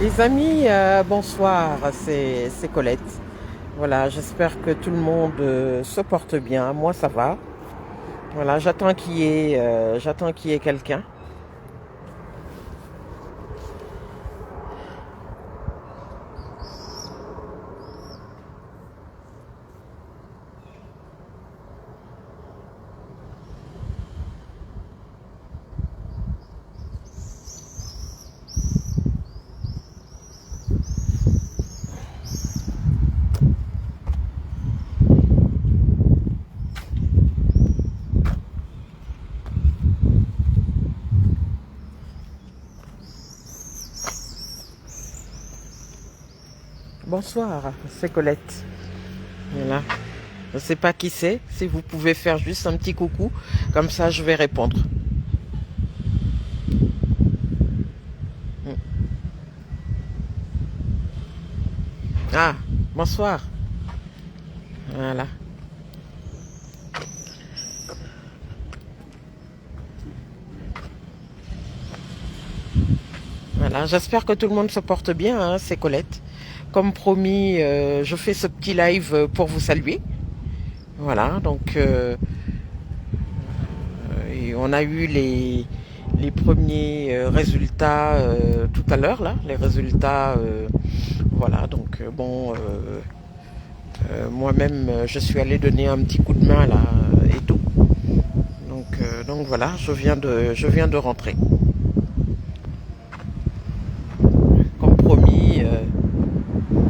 Les amis, bonsoir, c'est Colette. Voilà, j'espère que tout le monde se porte bien. Moi, ça va. Voilà, j'attends qu'il y ait quelqu'un. Bonsoir, c'est Colette. Voilà. Je ne sais pas qui c'est. Si vous pouvez faire juste un petit coucou, comme ça je vais répondre. Ah, bonsoir. Voilà. Voilà, j'espère que tout le monde se porte bien, hein, c'est Colette. Comme promis, je fais ce petit live pour vous saluer. Voilà, donc et on a eu les premiers résultats tout à l'heure, là, les résultats, voilà, donc moi-même, je suis allée donner un petit coup de main, là, et tout. Donc voilà, je viens de rentrer. Comme promis,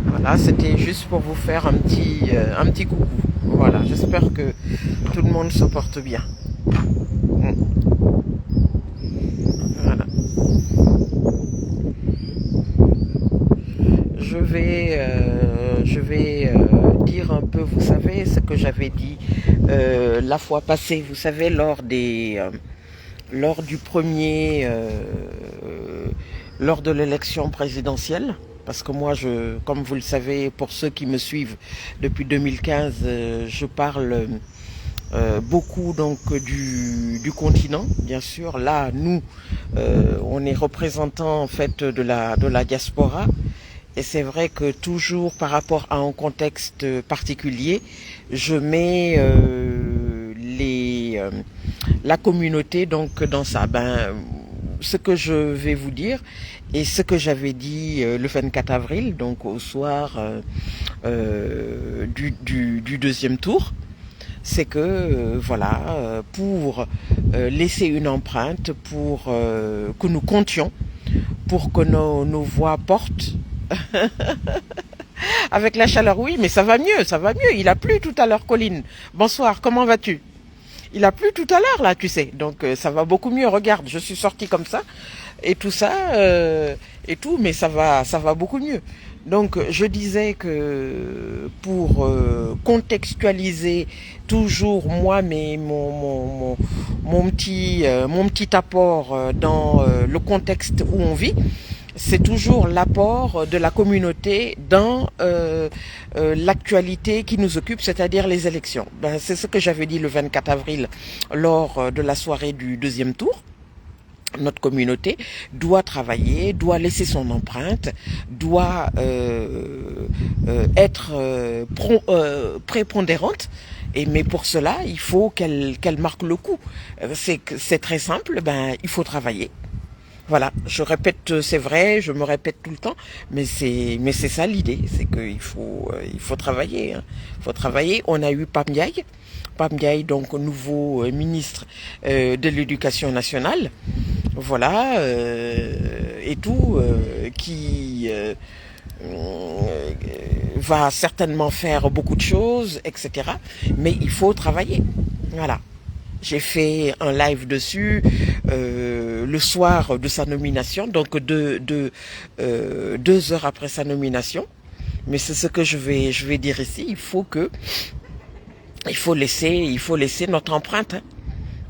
voilà, c'était juste pour vous faire un petit coucou. Voilà, j'espère que tout le monde se porte bien. Voilà. Je vais dire un peu, vous savez, ce que j'avais dit la fois passée, vous savez, lors du premier, lors de l'élection présidentielle. Parce que moi, comme vous le savez, pour ceux qui me suivent depuis 2015, je parle beaucoup donc du continent, bien sûr. Là, nous, on est représentants en fait de la diaspora. Et c'est vrai que toujours par rapport à un contexte particulier, je mets la communauté donc dans ça. Ce que je vais vous dire et ce que j'avais dit le 24 avril, donc au soir du deuxième tour, c'est que voilà, pour laisser une empreinte, pour que nous comptions, pour que nos voix portent. Avec la chaleur, oui, mais ça va mieux, ça va mieux. Il a plu tout à l'heure, Colline. Bonsoir, comment vas-tu? Il a plu tout à l'heure, là, tu sais. Donc, ça va beaucoup mieux. Regarde, je suis sortie comme ça, et tout ça, et tout, mais ça va beaucoup mieux. Donc, je disais que pour contextualiser toujours moi, mon petit apport dans le contexte où on vit, c'est toujours l'apport de la communauté dans l'actualité qui nous occupe, c'est-à-dire les élections. C'est ce que j'avais dit le 24 avril lors de la soirée du deuxième tour. Notre communauté doit travailler, doit laisser son empreinte, doit être prépondérante. Mais pour cela, il faut qu'elle marque le coup. C'est très simple, il faut travailler. Voilà, je répète, c'est vrai, je me répète tout le temps, mais c'est ça l'idée, c'est il faut travailler, hein. Il faut travailler. On a eu Pam Ndiaye, donc nouveau ministre de l'Éducation nationale, voilà, et tout, qui va certainement faire beaucoup de choses, etc. Mais il faut travailler, voilà. J'ai fait un live dessus le soir de sa nomination, donc 2 heures après sa nomination. Mais c'est ce que je vais dire ici. Il faut laisser notre empreinte, hein.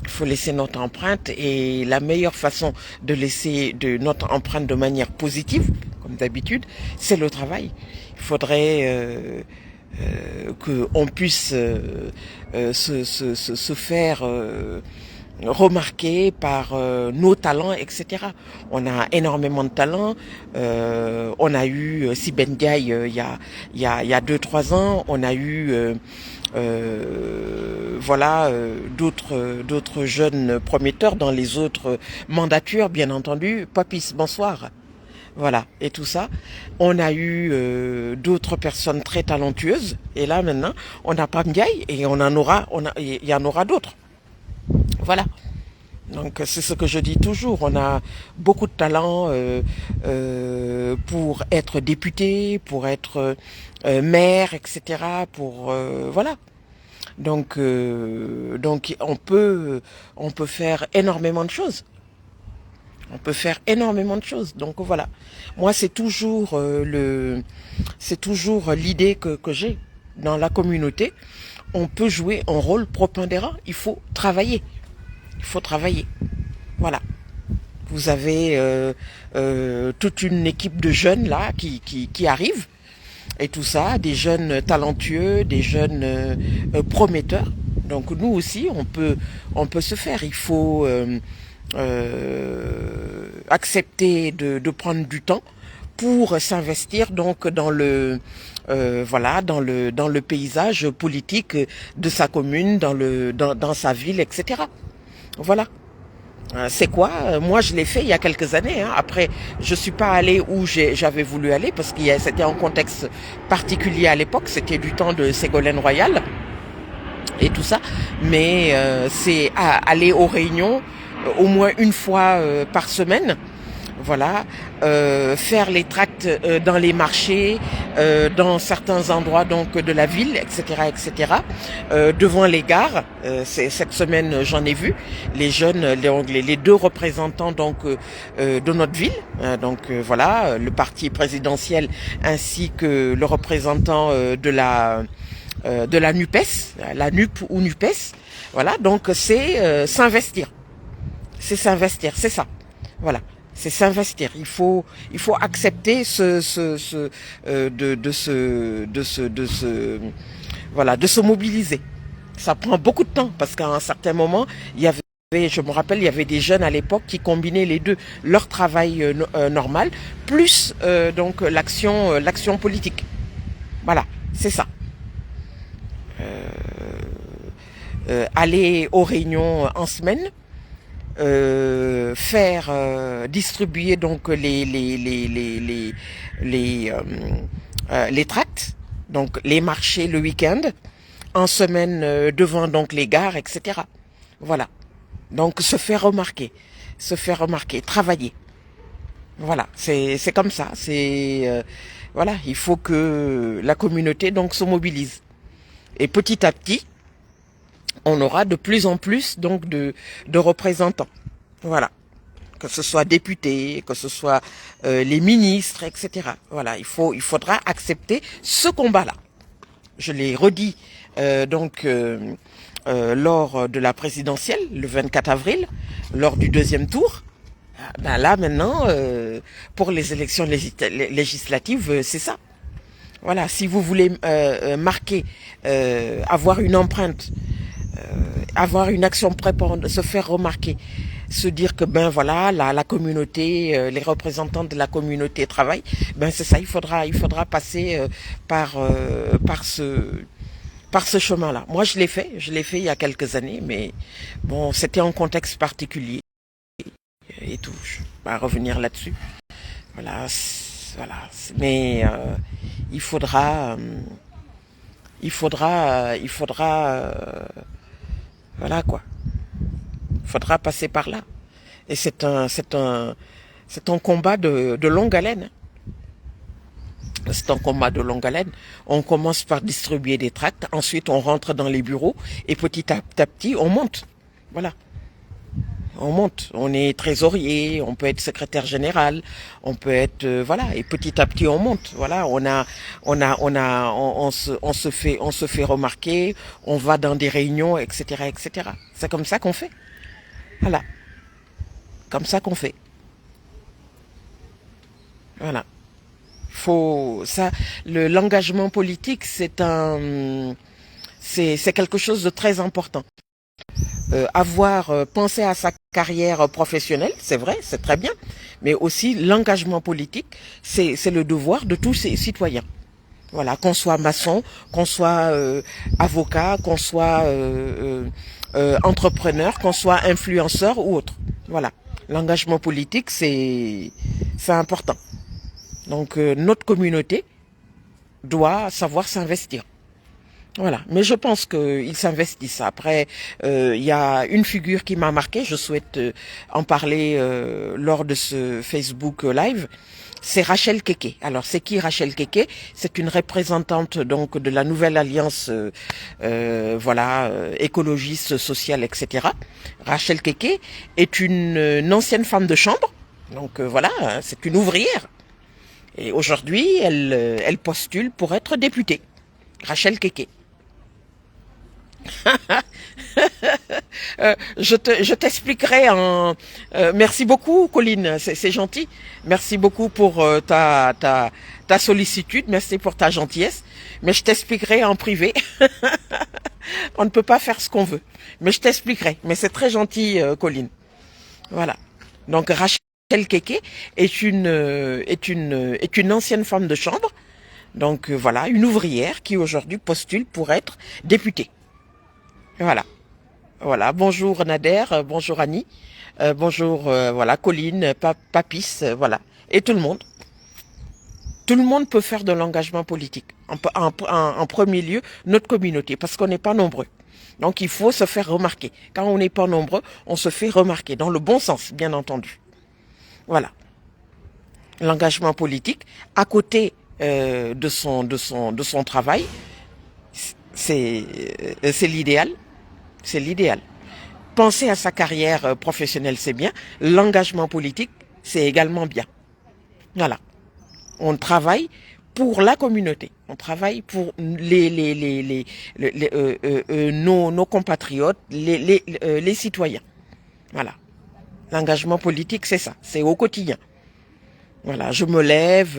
Il faut laisser notre empreinte, et la meilleure façon de laisser notre empreinte de manière positive, comme d'habitude, c'est le travail. Il faudrait qu'on puisse se faire remarqués par nos talents, etc. On a énormément de talents. On a eu Siben Diaye il y a 2-3 ans. On a eu voilà d'autres jeunes prometteurs dans les autres mandatures, bien entendu. Papis, bonsoir. Voilà, et tout ça. On a eu d'autres personnes très talentueuses. Et là, maintenant, on a Pam Ndiaye et il y en aura d'autres. Voilà. Donc c'est ce que je dis toujours, on a beaucoup de talent pour être député, pour être maire, etc. Pour voilà. Donc on peut faire énormément de choses. On peut faire énormément de choses. Donc voilà. Moi c'est toujours l'idée que j'ai dans la communauté. On peut jouer un rôle prépondérant. Il faut travailler. Il faut travailler. Voilà. Vous avez toute une équipe de jeunes là qui arrivent et tout ça, des jeunes talentueux, des jeunes prometteurs. Donc nous aussi, on peut se faire. Il faut accepter de prendre du temps pour s'investir donc dans le voilà dans le paysage politique de sa commune, dans sa ville, etc. Voilà. C'est quoi? Moi, je l'ai fait il y a quelques années. Hein. Après, je suis pas allée où j'avais voulu aller parce que c'était un contexte particulier à l'époque. C'était du temps de Ségolène Royal et tout ça. Mais c'est aller aux réunions au moins une fois par semaine. Voilà, faire les tracts dans les marchés, dans certains endroits donc de la ville, etc., etc. Devant les gares, cette semaine j'en ai vu les jeunes, les deux représentants donc de notre ville, voilà, le parti présidentiel ainsi que le représentant de la NUPES, la NUP ou NUPES. Voilà, donc c'est s'investir, c'est ça, voilà. C'est s'investir. Il faut accepter voilà, de se mobiliser. Ça prend beaucoup de temps parce qu'à un certain moment, je me rappelle, il y avait des jeunes à l'époque qui combinaient les deux, leur travail normal plus donc l'action politique. Voilà, c'est ça. Aller aux réunions en semaine. Faire distribuer donc les tracts, donc les marchés le week-end, en semaine devant donc les gares, etc. Voilà. Donc se faire remarquer, travailler. Voilà, c'est comme ça. C'est voilà, il faut que la communauté donc se mobilise et petit à petit on aura de plus en plus donc de représentants. Voilà. Que ce soit députés, que ce soit les ministres, etc. Voilà, il faudra accepter ce combat-là. Je l'ai redit lors de la présidentielle, le 24 avril, lors du deuxième tour. Ben là maintenant, pour les élections législatives, c'est ça. Voilà, si vous voulez marquer, avoir une empreinte, avoir une action prépondérante, se faire remarquer, se dire que ben voilà la communauté, les représentants de la communauté travaillent, ben c'est ça, il faudra passer par ce chemin-là. Moi je l'ai fait il y a quelques années, mais bon c'était un contexte particulier et tout. Je vais pas revenir là-dessus. Voilà, mais il faudra voilà quoi. Il faudra passer par là. Et c'est un combat de longue haleine. C'est un combat de longue haleine. On commence par distribuer des tracts, ensuite on rentre dans les bureaux et petit à petit on monte. Voilà. On monte, on est trésorier, on peut être secrétaire général, on peut être voilà, et petit à petit on monte. Voilà, on se fait remarquer, on va dans des réunions, etc., etc. C'est comme ça qu'on fait. Voilà, comme ça qu'on fait. Voilà. L'engagement politique, c'est quelque chose de très important. avoir pensé à sa carrière professionnelle, c'est vrai, c'est très bien, mais aussi l'engagement politique, c'est le devoir de tous ces citoyens. Voilà, qu'on soit maçon, qu'on soit avocat, qu'on soit entrepreneur, qu'on soit influenceur ou autre. Voilà, l'engagement politique, c'est important. Donc notre communauté doit savoir s'investir. Voilà, mais je pense qu'ils s'investissent. Après, il y a une figure qui m'a marqué, je souhaite en parler lors de ce Facebook Live, c'est Rachel Keke. Alors, c'est qui Rachel Keke? C'est une représentante donc de la nouvelle alliance voilà, écologiste, sociale, etc. Rachel Keke est une ancienne femme de chambre, donc voilà, hein, c'est une ouvrière. Et aujourd'hui, elle postule pour être députée. Rachel Keke. Je t'expliquerai en. Merci beaucoup, Colline, c'est gentil. Merci beaucoup pour ta sollicitude, merci pour ta gentillesse. Mais je t'expliquerai en privé. On ne peut pas faire ce qu'on veut. Mais je t'expliquerai. Mais c'est très gentil, Colline. Voilà. Donc Rachel Keke est une ancienne femme de chambre. Donc voilà, une ouvrière qui aujourd'hui postule pour être députée. Voilà. Voilà, bonjour Nader, bonjour Annie, bonjour voilà Colline, Papis, voilà, et tout le monde. Tout le monde peut faire de l'engagement politique. En premier lieu, notre communauté, parce qu'on n'est pas nombreux. Donc il faut se faire remarquer. Quand on n'est pas nombreux, on se fait remarquer, dans le bon sens, bien entendu. Voilà. L'engagement politique, à côté de son travail, c'est l'idéal. C'est l'idéal. Penser à sa carrière professionnelle, c'est bien. L'engagement politique, c'est également bien. Voilà. On travaille pour la communauté. On travaille pour nos compatriotes, les citoyens. Voilà. L'engagement politique, c'est ça. C'est au quotidien. Voilà, je me lève,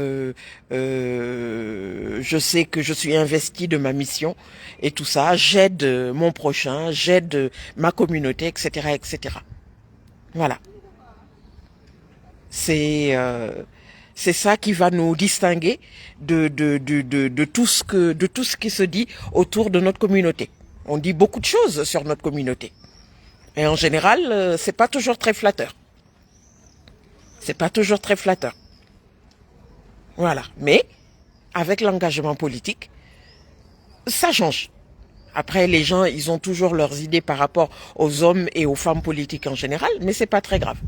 je sais que je suis investi de ma mission et tout ça. J'aide mon prochain, j'aide ma communauté, etc., etc. Voilà, c'est ça qui va nous distinguer de tout ce qui se dit autour de notre communauté. On dit beaucoup de choses sur notre communauté et en général, c'est pas toujours très flatteur. C'est pas toujours très flatteur. Voilà. Mais, avec l'engagement politique, ça change. Après, les gens, ils ont toujours leurs idées par rapport aux hommes et aux femmes politiques en général, mais c'est pas très grave.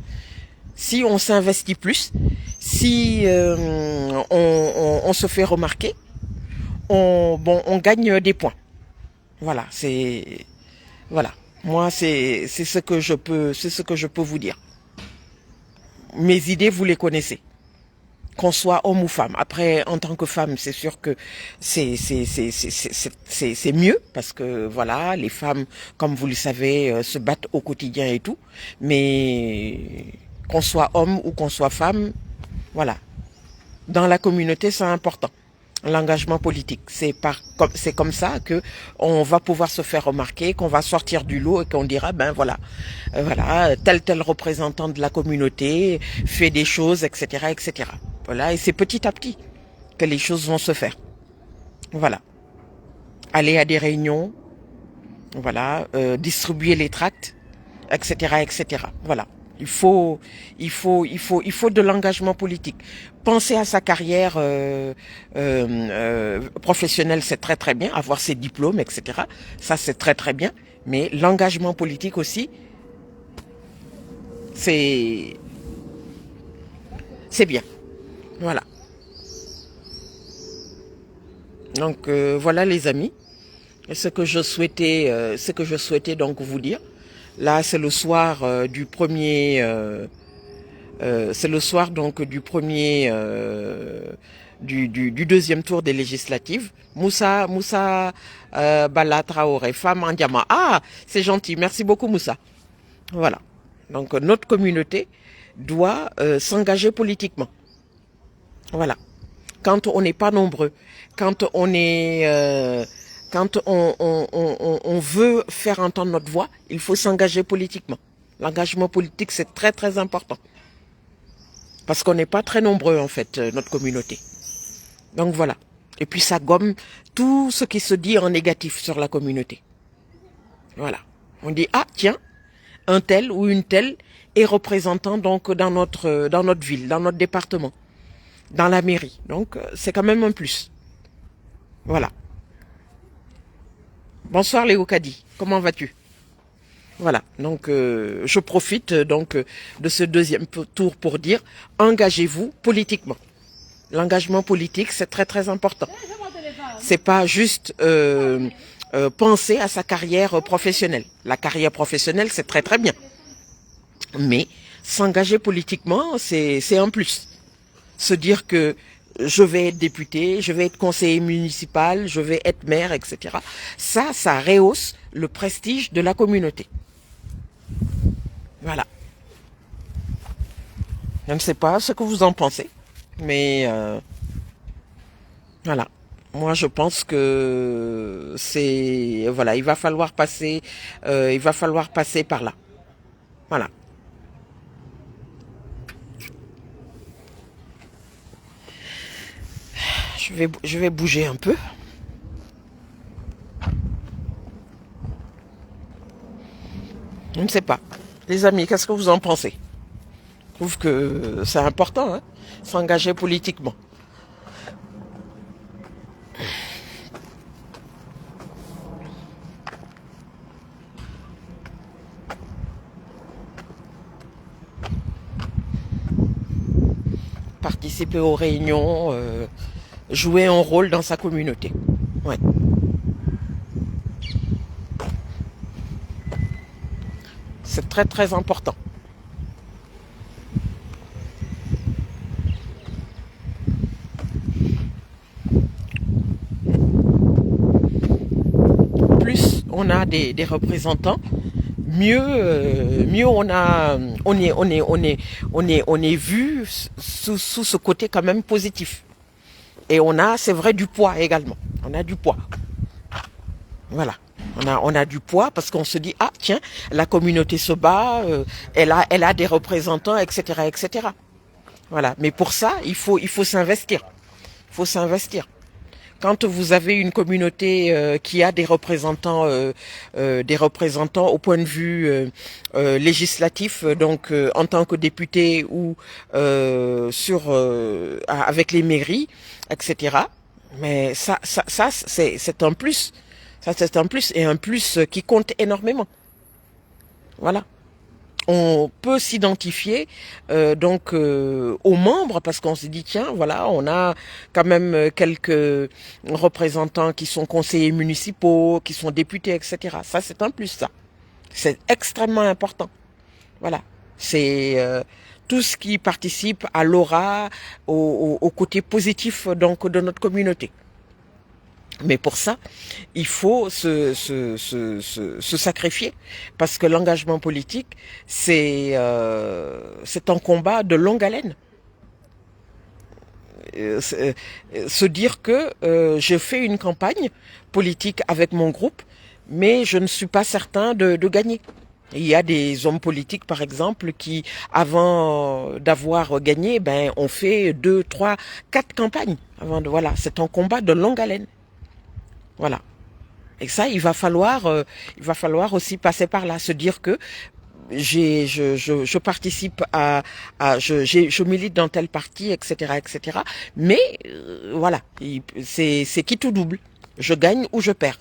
Si on s'investit plus, si on se fait remarquer, on gagne des points. Voilà, voilà. Moi, c'est ce que je peux vous dire. Mes idées, vous les connaissez. Qu'on soit homme ou femme. Après, en tant que femme, c'est sûr que c'est mieux parce que voilà, les femmes, comme vous le savez, se battent au quotidien et tout. Mais qu'on soit homme ou qu'on soit femme, voilà. Dans la communauté, c'est important. L'engagement politique, c'est comme ça que on va pouvoir se faire remarquer, qu'on va sortir du lot et qu'on dira ben voilà, voilà, tel représentant de la communauté fait des choses, etc., etc. Voilà, et c'est petit à petit que les choses vont se faire. Voilà, aller à des réunions, voilà, distribuer les tracts, etc., etc. Voilà. Il faut de l'engagement politique. Penser à sa carrière professionnelle, c'est très très bien. Avoir ses diplômes, etc. Ça, c'est très très bien. Mais l'engagement politique aussi, c'est bien. Voilà. Donc voilà les amis, ce que je souhaitais donc vous dire. Là, c'est le soir du premier. C'est le soir donc du premier du deuxième tour des législatives. Moussa Bala Traoré, femme en diamant. Ah, c'est gentil. Merci beaucoup Moussa. Voilà. Donc notre communauté doit s'engager politiquement. Voilà. Quand on n'est pas nombreux, quand on est Quand on veut faire entendre notre voix, il faut s'engager politiquement. L'engagement politique, c'est très très important. Parce qu'on n'est pas très nombreux, en fait, notre communauté. Donc voilà. Et puis ça gomme tout ce qui se dit en négatif sur la communauté. Voilà. On dit, ah tiens, un tel ou une telle est représentant donc dans notre ville, dans notre département, dans la mairie. Donc c'est quand même un plus. Voilà. Bonsoir Léo Kadi, comment vas-tu? Voilà, donc je profite donc de ce deuxième tour pour dire, engagez-vous politiquement. L'engagement politique, c'est très très important. C'est pas juste penser à sa carrière professionnelle. La carrière professionnelle, c'est très très bien. Mais s'engager politiquement, c'est un plus. Se dire que je vais être député, je vais être conseiller municipal, je vais être maire, etc. Ça rehausse le prestige de la communauté. Voilà. Je ne sais pas ce que vous en pensez, mais voilà. Moi, je pense que voilà, il va falloir passer par là. Voilà. Je vais bouger un peu. Je ne sais pas. Les amis, qu'est-ce que vous en pensez? Je trouve que c'est important, hein, s'engager politiquement. Participer aux réunions, jouer un rôle dans sa communauté. Ouais. C'est très très important. Plus on a des représentants, mieux on est vu sous ce côté quand même positif. Et c'est vrai, du poids également. On a du poids. Voilà. On a du poids parce qu'on se dit, ah tiens, la communauté se bat, elle a des représentants, etc., etc. Voilà. Mais pour ça, il faut s'investir. Il faut s'investir. Quand vous avez une communauté qui a des représentants au point de vue législatif, donc en tant que député ou avec les mairies, etc. Mais ça c'est un plus. Ça c'est un plus, et un plus qui compte énormément. Voilà. On peut s'identifier aux membres, parce qu'on se dit, tiens, voilà, on a quand même quelques représentants qui sont conseillers municipaux, qui sont députés, etc. Ça, c'est un plus, ça. C'est extrêmement important. Voilà. C'est tout ce qui participe à l'aura, au côté positif donc de notre communauté. Mais pour ça, il faut se sacrifier, parce que l'engagement politique, c'est un combat de longue haleine. Se dire que je fais une campagne politique avec mon groupe, mais je ne suis pas certain de gagner. Il y a des hommes politiques, par exemple, qui, avant d'avoir gagné, ont fait 2, 3, 4 campagnes. Voilà, c'est un combat de longue haleine. Voilà. Et ça, il va falloir aussi passer par là, se dire que je participe je milite dans tel parti, etc., etc. Mais voilà, c'est qui tout double. Je gagne ou je perds.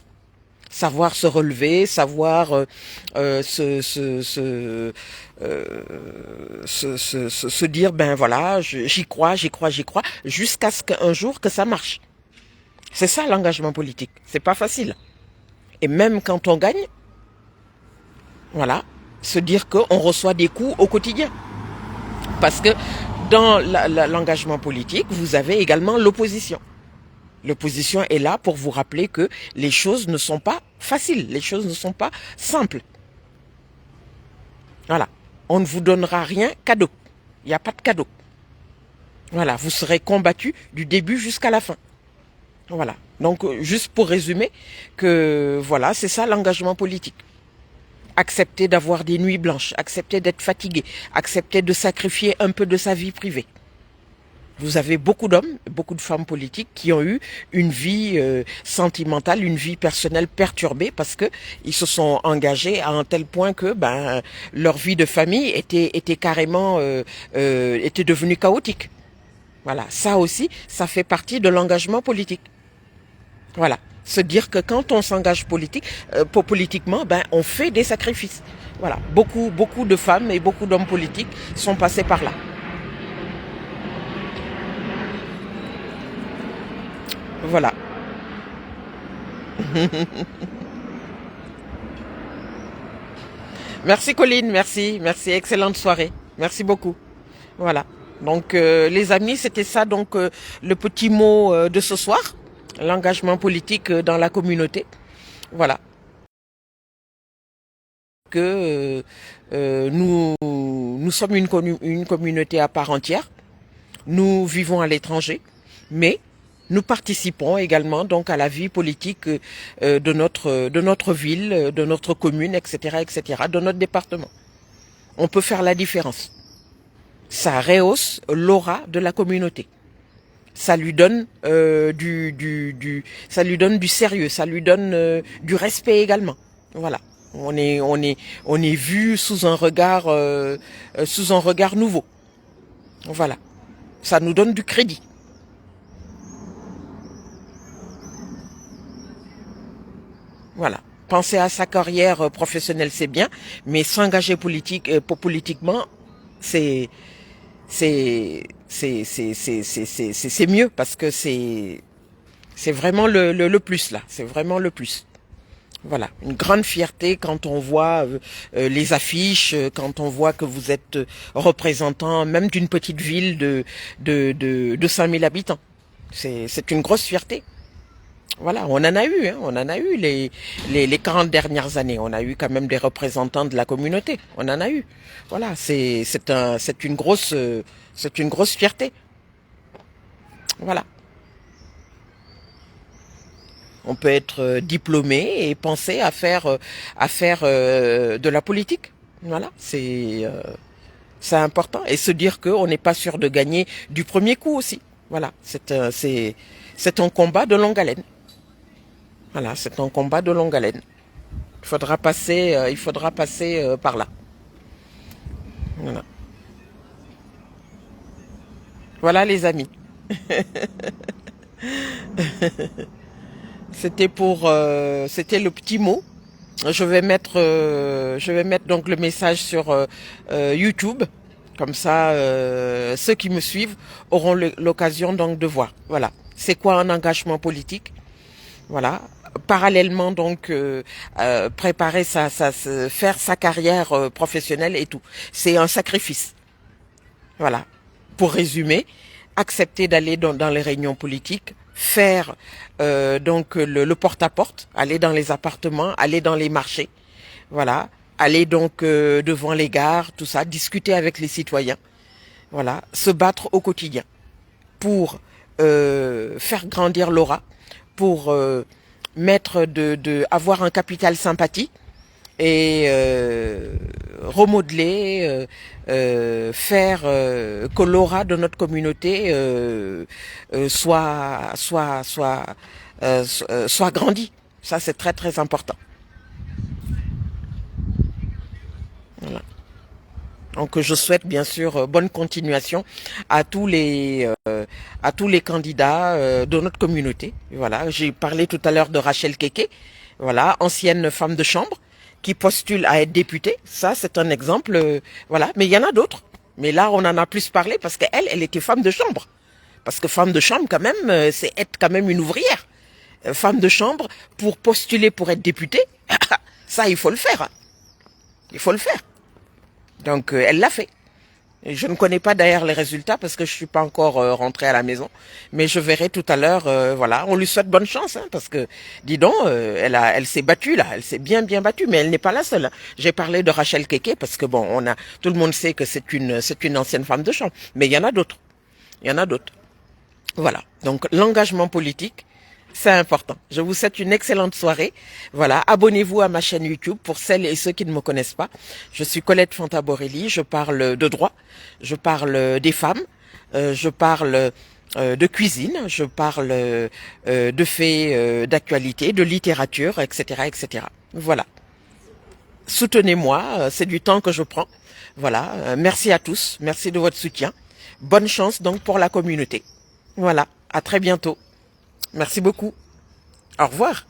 Savoir se relever, savoir se dire, voilà, j'y crois, jusqu'à ce qu'un jour que ça marche. C'est ça l'engagement politique. C'est pas facile. Et même quand on gagne, voilà, se dire qu'on reçoit des coups au quotidien. Parce que dans l'engagement politique, vous avez également l'opposition. L'opposition est là pour vous rappeler que les choses ne sont pas faciles, les choses ne sont pas simples. Voilà. On ne vous donnera rien cadeau. Il n'y a pas de cadeau. Voilà, vous serez combattu du début jusqu'à la fin. Voilà. Donc, juste pour résumer, que voilà, c'est ça l'engagement politique. Accepter d'avoir des nuits blanches, accepter d'être fatigué, accepter de sacrifier un peu de sa vie privée. Vous avez beaucoup d'hommes, beaucoup de femmes politiques qui ont eu une vie sentimentale, une vie personnelle perturbée parce que ils se sont engagés à un tel point que leur vie de famille était carrément était devenue chaotique. Voilà, ça aussi, ça fait partie de l'engagement politique. Voilà, se dire que quand on s'engage politiquement, on fait des sacrifices. Voilà, beaucoup de femmes et beaucoup d'hommes politiques sont passés par là. Voilà. Merci Colline, merci, excellente soirée. Merci beaucoup. Voilà. Donc les amis, c'était ça donc le petit mot de ce soir, l'engagement politique dans la communauté. Voilà. Que nous sommes une communauté à part entière. Nous vivons à l'étranger, mais nous participons également donc à la vie politique de notre ville, de notre commune, etc., de notre département. On peut faire la différence. Ça rehausse l'aura de la communauté. Ça lui donne ça lui donne du sérieux, ça lui donne du respect également. Voilà. On est vu sous un regard nouveau. Voilà. Ça nous donne du crédit. Voilà. Penser à sa carrière professionnelle, c'est bien, mais s'engager politiquement, c'est mieux parce que c'est vraiment le plus là. C'est vraiment le plus. Voilà, une grande fierté quand on voit les affiches, quand on voit que vous êtes représentant même d'une petite ville de 5000 habitants. C'est une grosse fierté. Voilà, on en a eu, on en a eu les 40 dernières années. On a eu quand même des représentants de la communauté. On en a eu. Voilà, c'est une grosse fierté. Voilà. On peut être diplômé et penser à faire de la politique. Voilà, c'est important et se dire qu'on n'est pas sûr de gagner du premier coup aussi. Voilà, c'est un combat de longue haleine. Voilà, c'est un combat de longue haleine. Il faudra passer par là. Voilà. Voilà les amis. C'était le petit mot. Je vais mettre donc le message sur YouTube. Comme ça, ceux qui me suivent auront l'occasion donc de voir. Voilà. C'est quoi un engagement politique? Voilà. Parallèlement donc préparer faire sa carrière professionnelle et tout. C'est un sacrifice. Voilà. Pour résumer, accepter d'aller dans les réunions politiques, faire donc le porte-à-porte, aller dans les appartements, aller dans les marchés, voilà, aller donc devant les gares, tout ça, discuter avec les citoyens, voilà, se battre au quotidien pour faire grandir l'aura, pour avoir un capital sympathie et remodeler, faire que l'aura de notre communauté soit grandie. Ça, c'est très très important. Voilà. Donc, je souhaite bien sûr bonne continuation à tous les candidats de notre communauté. Voilà, j'ai parlé tout à l'heure de Rachel Keke, voilà, ancienne femme de chambre, qui postule à être députée. Ça, c'est un exemple. Voilà. Mais il y en a d'autres. Mais là, on en a plus parlé parce elle était femme de chambre. Parce que femme de chambre, quand même, c'est être quand même une ouvrière. Femme de chambre, pour postuler pour être députée, ça, il faut le faire. Hein. Il faut le faire. Donc, elle l'a fait. Je ne connais pas d'ailleurs les résultats parce que je suis pas encore rentrée à la maison, mais je verrai tout à l'heure. Voilà, on lui souhaite bonne chance hein, parce que, dis donc, elle s'est battue là, elle s'est bien battue, mais elle n'est pas la seule. Hein. J'ai parlé de Rachel Keke parce que bon, tout le monde sait que c'est une ancienne femme de chambre, mais il y en a d'autres. Il y en a d'autres. Voilà. Donc l'engagement politique, C'est important. Je vous souhaite une excellente soirée. Voilà, abonnez-vous à ma chaîne YouTube pour celles et ceux qui ne me connaissent pas. Je suis Colette Fanta Borelli, je parle de droit, je parle des femmes, je parle de cuisine, je parle de faits d'actualité, de littérature, etc., etc. Voilà. Soutenez-moi, c'est du temps que je prends. Voilà, merci à tous, merci de votre soutien. Bonne chance donc pour la communauté. Voilà, à très bientôt. Merci beaucoup. Au revoir.